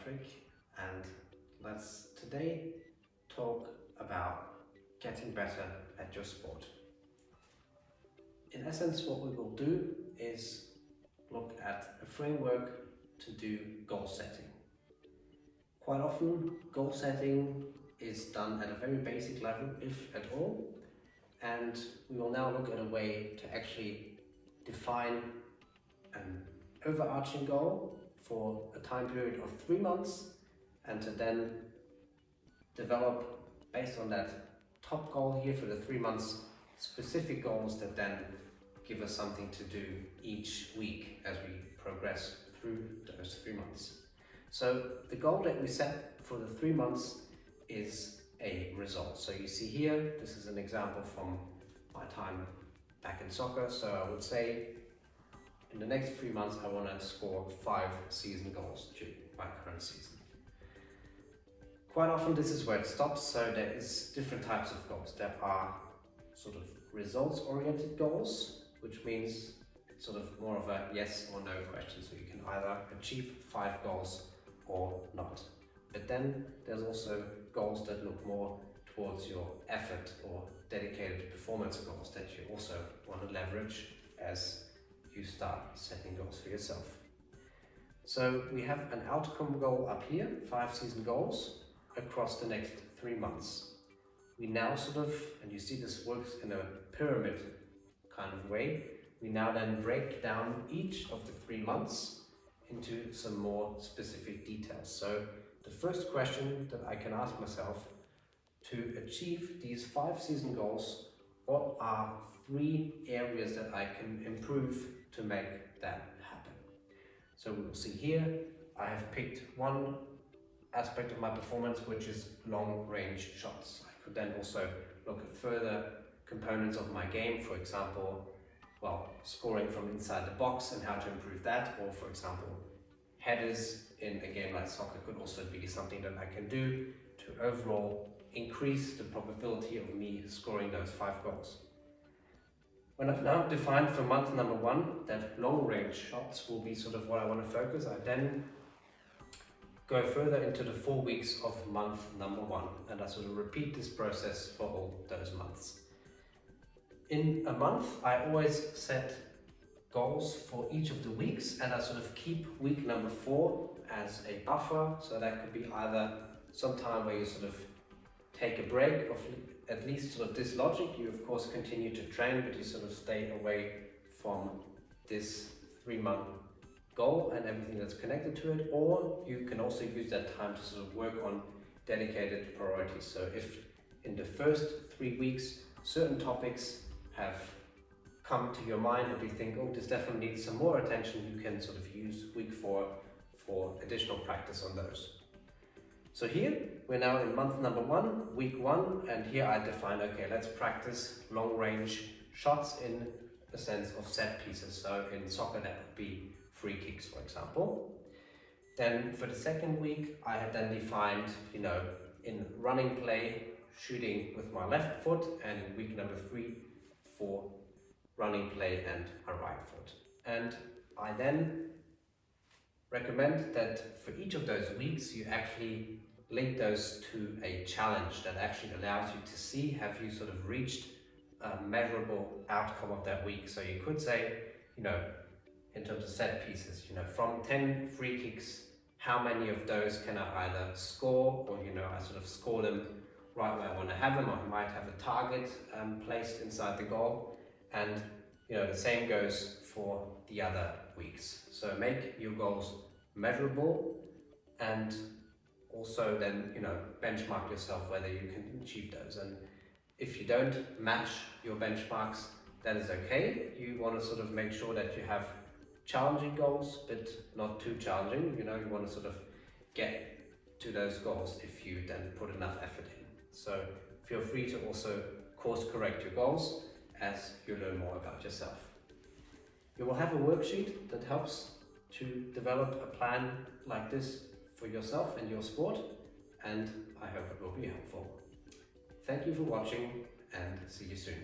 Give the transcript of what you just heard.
Patrick, and let's today talk about getting better at your sport. In essence, what we will do is look at a framework to do goal setting. Quite often, goal setting is done at a very basic level, if at all, and we will now look at a way to actually define an overarching goal for a time period of 3 months and to then develop, based on that top goal here for the 3 months, specific goals that then give us something to do each week as we progress through those 3 months. So the goal that we set for the 3 months is a result. So you see here, this is an example from my time back in soccer. So I would say in the next 3 months, I want to score 5 season goals during my current season. Quite often this is where it stops, so there is different types of goals. There are sort of results-oriented goals, which means it's sort of more of a yes or no question. So you can either achieve 5 goals or not. But then there's also goals that look more towards your effort or dedicated performance goals that you also want to leverage as you start setting goals for yourself. So we have an outcome goal up here, 5 season goals across the next 3 months. We now sort of, and you see this works in a pyramid kind of way, we now then break down each of the 3 months into some more specific details. So the first question that I can ask myself, to achieve these 5 season goals, what are 3 areas that I can improve to make that happen? So we will see here, I have picked one aspect of my performance, which is long range shots. I could then also look at further components of my game, for example, scoring from inside the box and how to improve that, or for example, headers in a game like soccer could also be something that I can do to overall increase the probability of me scoring those 5 goals. When I've now defined for month number 1 that long range shots will be sort of what I want to focus, I then go further into the 4 weeks of month number 1, and I sort of repeat this process for all those months. In a month, I always set goals for each of the weeks, and I sort of keep week number 4 as a buffer. So that could be either some time where you sort of take a break of at least sort of this logic. You of course continue to train, but you sort of stay away from this 3-month goal and everything that's connected to it. Or you can also use that time to sort of work on dedicated priorities. So if in the first 3 weeks certain topics have come to your mind and you think, oh, this definitely needs some more attention, you can sort of use week 4 for additional practice on those. So here we're now in month number 1, week 1, and here I define, okay, let's practice long range shots in the sense of set pieces. So in soccer that would be free kicks, for example. Then for the second week, I had then defined, in running play, shooting with my left foot, and week number 3 for running play and a right foot. And I then recommend that for each of those weeks, you actually link those to a challenge that actually allows you to see, have you sort of reached a measurable outcome of that week. So you could say, in terms of set pieces, from 10 free kicks, how many of those can I either score, or, I sort of score them right where I want to have them. I might have a target placed inside the goal, and the same goes for the other weeks. So make your goals measurable, and also then benchmark yourself whether you can achieve those. And if you don't match your benchmarks, that is okay. You want to sort of make sure that you have challenging goals, but not too challenging. You want to sort of get to those goals if you then put enough effort in. So feel free to also course correct your goals as you learn more about yourself. You will have a worksheet that helps to develop a plan like this for yourself and your sport, and I hope it will be helpful. Thank you for watching, and see you soon.